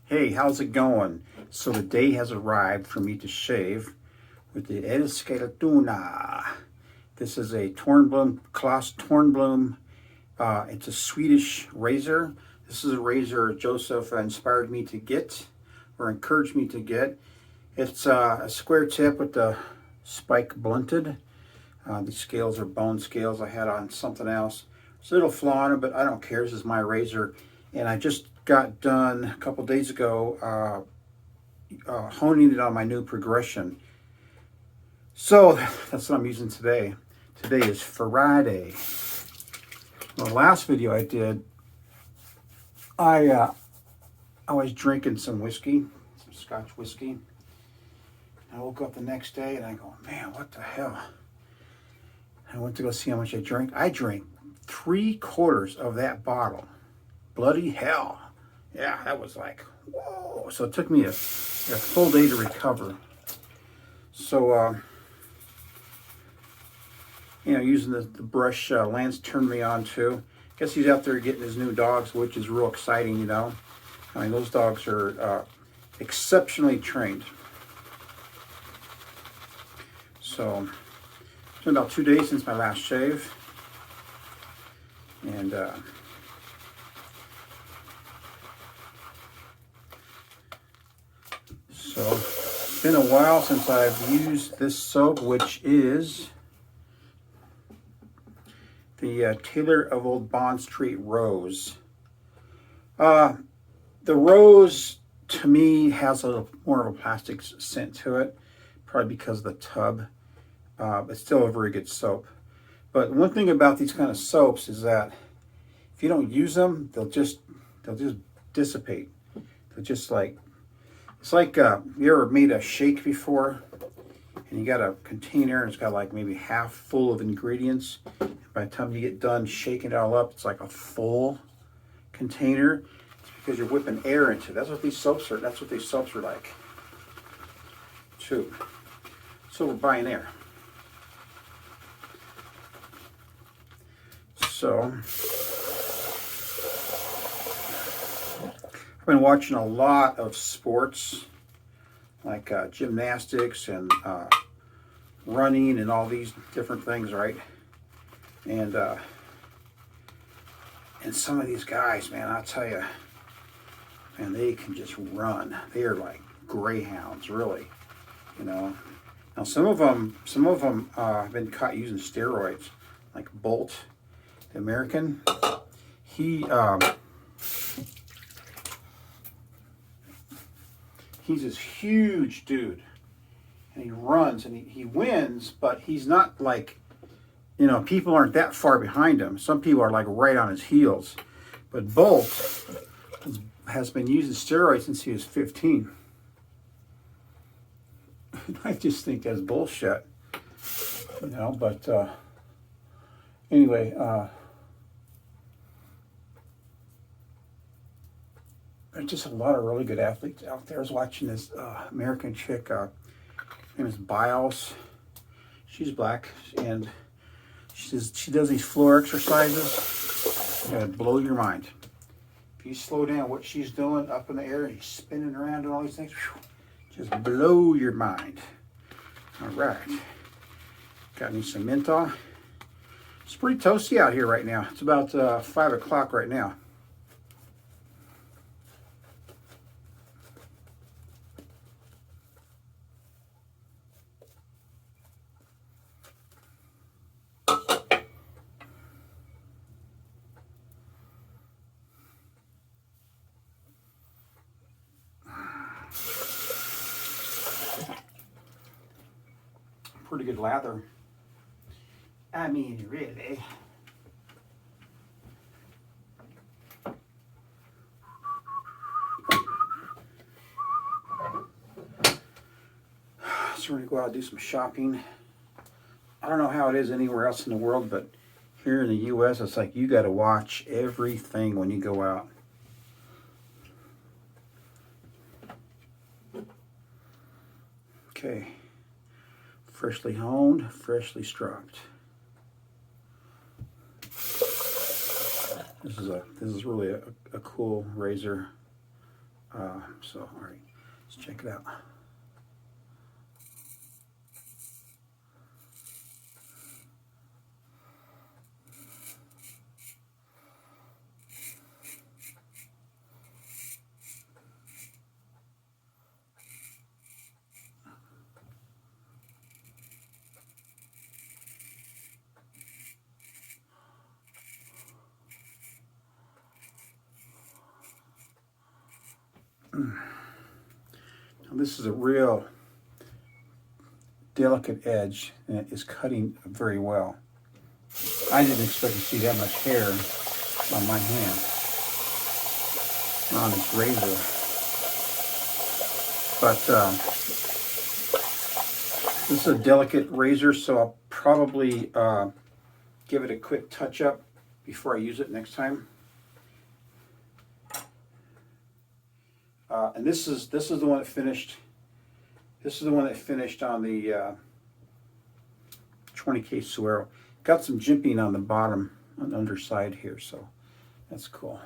Hey, how's it going? So the day has arrived for me to shave with the Eskilstuna. This is a Tornblom, Klaus Tornblom. It's a Swedish razor. This is a razor Joseph inspired me to get, or encouraged me to get. It's a square tip with the spike blunted. These scales are bone scales I had on something else. There's a little flaw in it, but I don't care. This is my razor. And I just got done a couple days ago honing it on my new progression. So that's what I'm using today. Today is Friday. Well, the last video I did, I was drinking some whiskey, some Scotch whiskey. I woke up the next day and I go, man, what the hell? I went to go see how much I drank. I drank 3/4 of that bottle. Bloody hell. Yeah, that was like, whoa. So it took me a full day to recover. So, using the brush Lance turned me on to. Guess he's out there getting his new dogs, which is real exciting, I mean, those dogs are exceptionally trained. So, it's been about 2 days since my last shave. And, so it's been a while since I've used this soap, which is the Taylor of Old Bond Street Rose. The rose, to me, has a little more of a plastic scent to it, probably because of the tub. It's still a very good soap. But one thing about these kind of soaps is that if you don't use them, they'll just dissipate. They'll just like, it's like, you ever made a shake before and you got a container and it's got like maybe half full of ingredients. By the time you get done shaking it all up, it's like a full container. It's because you're whipping air into it. That's what these soaps are. That's what these soaps are like too. So we're buying air. So I've been watching a lot of sports, like gymnastics and running and all these different things, right? And some of these guys, man, I'll tell you, man, they can just run. They are like greyhounds, really. Now some of them have been caught using steroids, like Bolt, the American. He's this huge dude, and he runs and he wins, but he's not like, people aren't that far behind him. Some people are like right on his heels. But Bolt has been using steroids since he was 15. I just think that's bullshit, but anyway, there's just a lot of really good athletes out there. I was watching this American chick, her name is Biles. She's black, and she does these floor exercises. It'll blow your mind. If you slow down what she's doing up in the air, he's spinning around and all these things, just blow your mind. All right. Got me some menthol. It's pretty toasty out here right now. It's about 5 o'clock right now. Pretty good lather. I mean, really. So we're gonna go out and do some shopping. I don't know how it is anywhere else in the world, but here in the U.S., it's like you got to watch everything when you go out. Okay. Freshly honed, freshly stropped. This is really a cool razor. So, all right, let's check it out. Now, this is a real delicate edge, and it is cutting very well. I didn't expect to see that much hair on my hand, on this razor. But this is a delicate razor, so I'll probably give it a quick touch up before I use it next time. And this is the one that finished. This is the one that finished on the 20K Suero. Got some jimping on the bottom, on the underside here, so that's cool.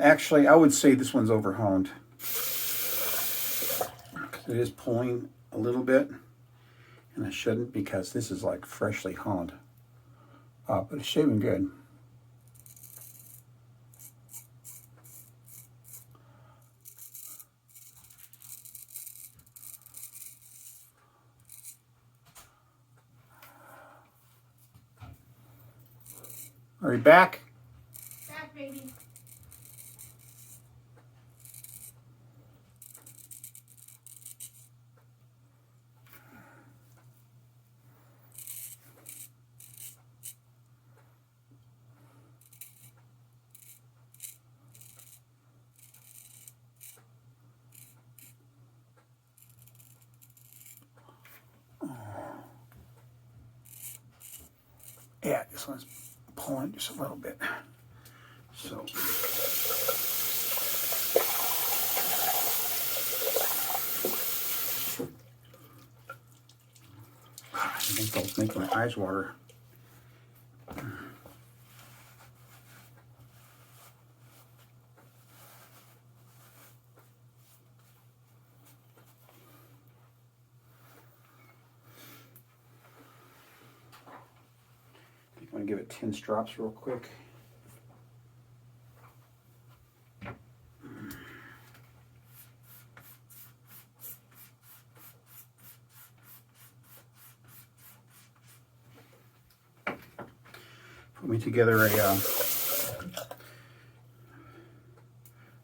Actually, I would say this one's overhoned. It is pulling a little bit, and I shouldn't, because this is like freshly honed. But it's shaving good. Are you back? Back, baby. Yeah, this one's pulling just a little bit. So. I think that'll make my eyes water. I'm going to give it 10 drops real quick. Put me together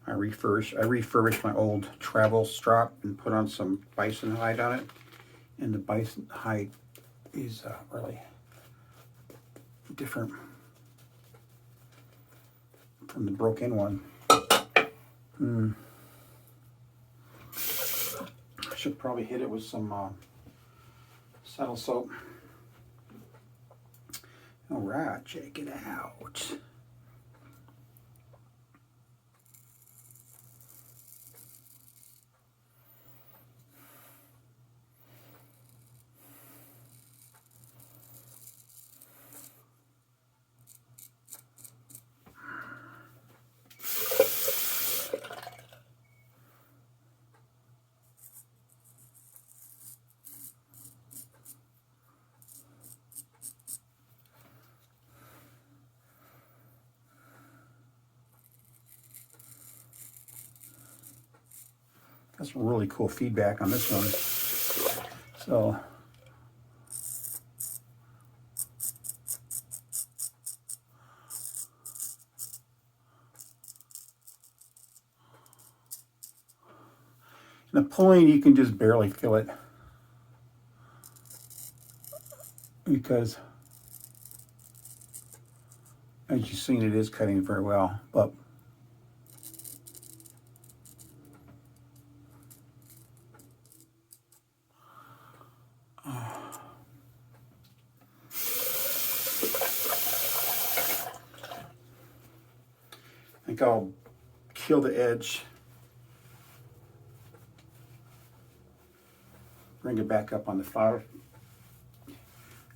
I refurbished my old travel strap and put on some bison hide on it. And the bison hide is really different from the broken one. I should probably hit it with some saddle soap. All right, check it out. That's really cool feedback on this one. So the pulling, you can just barely feel it, because as you've seen, it is cutting very well. But think I'll kill the edge, bring it back up on the 5,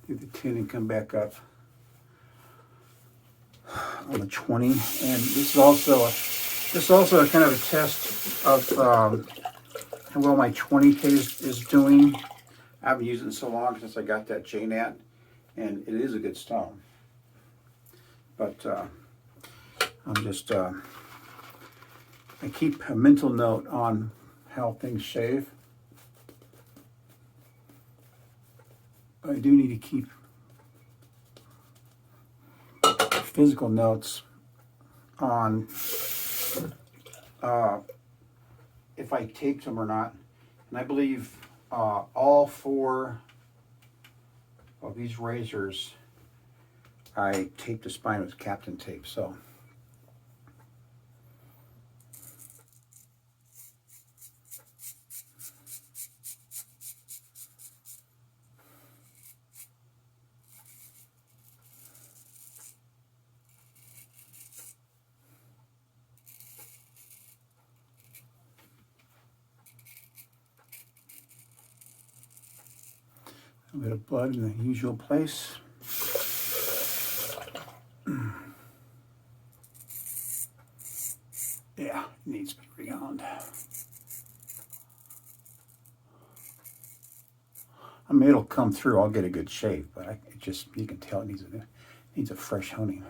do the 10 and come back up on the 20. And this is also a kind of a test of how well my 20K is doing. I haven't used it in so long since I got that JNAT, and it is a good stone. But I'm just, I keep a mental note on how things shave. I do need to keep physical notes on if I taped them or not. And I believe all 4 of these razors, I taped the spine with Captain tape. So a bit of blood in the usual place. Yeah, it needs to be rewound. I mean, it'll come through. I'll get a good shave, but it just, you can tell it needs a fresh honing.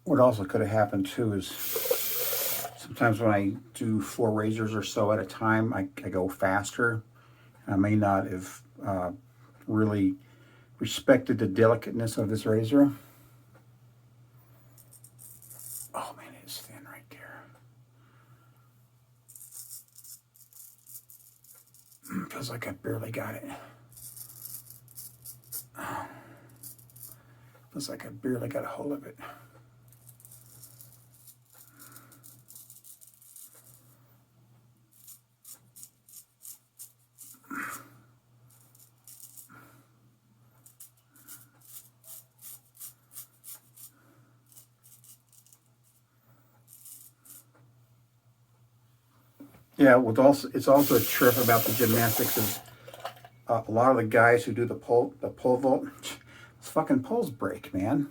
What also could have happened too is sometimes when I do 4 razors or so at a time, I go faster. I may not have really respected the delicateness of this razor. Oh man, it is thin right there. Feels like I barely got it. Feels like I barely got a hold of it. Yeah, it's also a trip about the gymnastics is a lot of the guys who do the pole vault, those fucking poles break, man.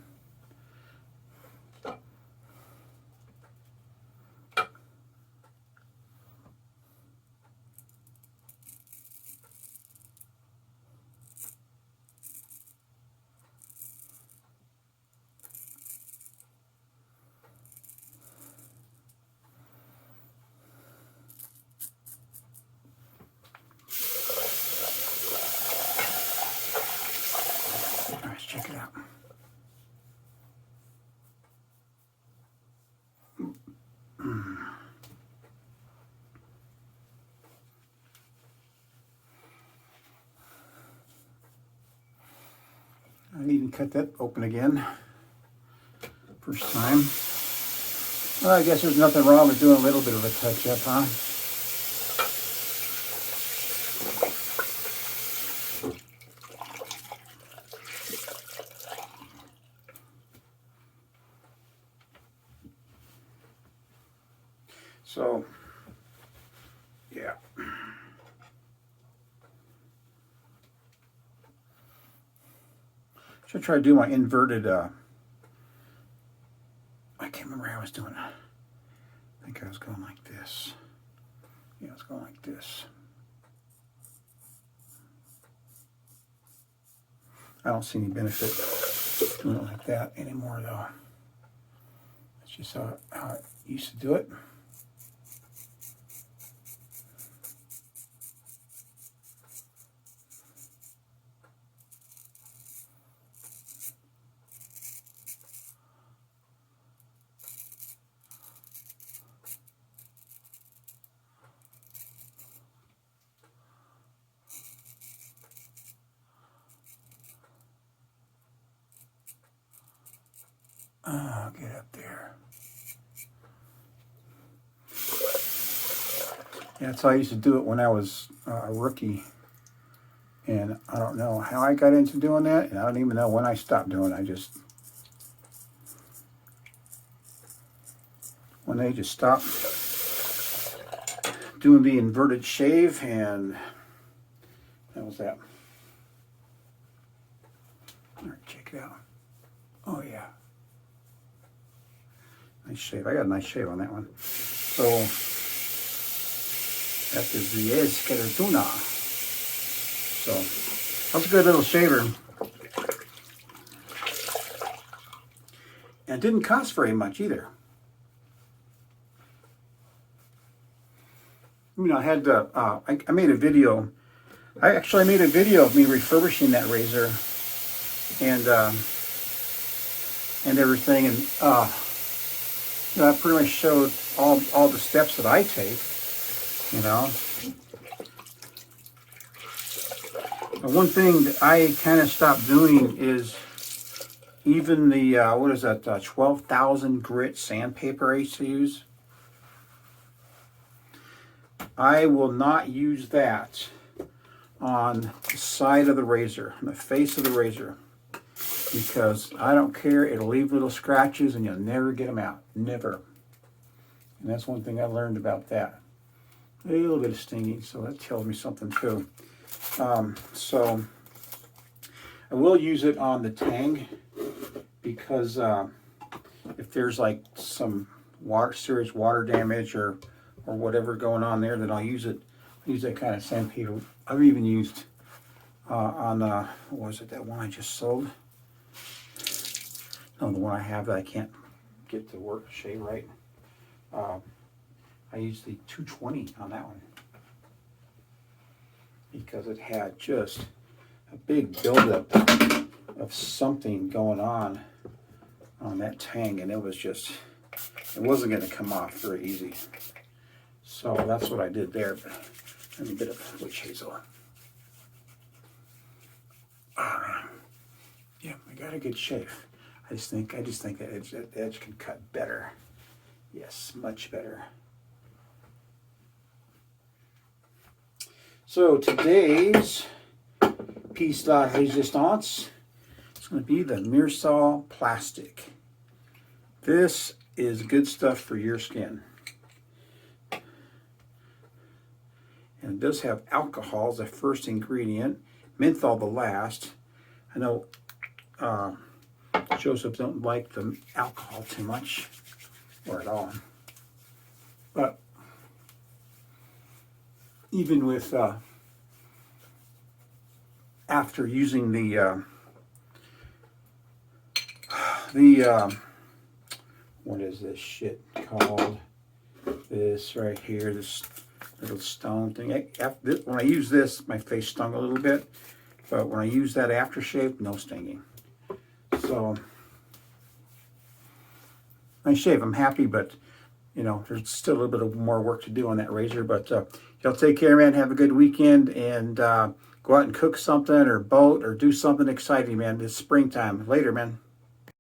Let's check it out. I need to cut that open again. First time. Well, I guess there's nothing wrong with doing a little bit of a touch-up, huh? So, yeah. Should try to do my inverted, I can't remember how I was doing it. I think I was going like this. Yeah, I was going like this. I don't see any benefit doing it like that anymore, though. That's just how I used to do it. Oh, get up there. Yeah, that's how I used to do it when I was a rookie. And I don't know how I got into doing that, and I don't even know when I stopped doing it. I just when they just stop doing the inverted shave, and that was that. All right, check it out. Oh yeah, nice shave. I got a nice shave on that one. So that is the Eskilstuna. So that's a good little shaver. And it didn't cost very much either. You know, I had I made a video. I made a video of me refurbishing that razor and everything, and you know, I pretty much showed all the steps that I take. You know, and one thing that I kind of stopped doing is even the what is that 12,000 grit sandpaper I used to use. I will not use that on the side of the razor, on the face of the razor, because I don't care. It'll leave little scratches and you'll never get them out. Never. And that's one thing I learned about that. A little bit of stinging, so that tells me something too. So I will use it on the tang, because if there's like some serious water damage or whatever going on there, then I'll use it. Use that kind of sandpaper. I've even used on what was it, that one I just sold? No, the one I have that I can't get to work shave right. I used the 220 on that one because it had just a big buildup of something going on that tang, and it wasn't going to come off very easy. So that's what I did there. But and a bit of witch hazel. Yeah, I got a good shave. I just think that edge can cut better. Yes, much better. So today's piece de resistance is going to be the Mirsal plastic. This is good stuff for your skin. And it does have alcohol as the first ingredient, menthol the last. I know Joseph don't like the alcohol too much, or at all. But even with after using the what is this shit called? This right here, this little stone thing. When I use this, my face stung a little bit, but when I use that aftershave, no stinging. So nice shave. I'm happy, but you know, there's still a little bit of more work to do on that razor. But y'all take care, man. Have a good weekend, and go out and cook something or boat or do something exciting, man. It's springtime. Later, man.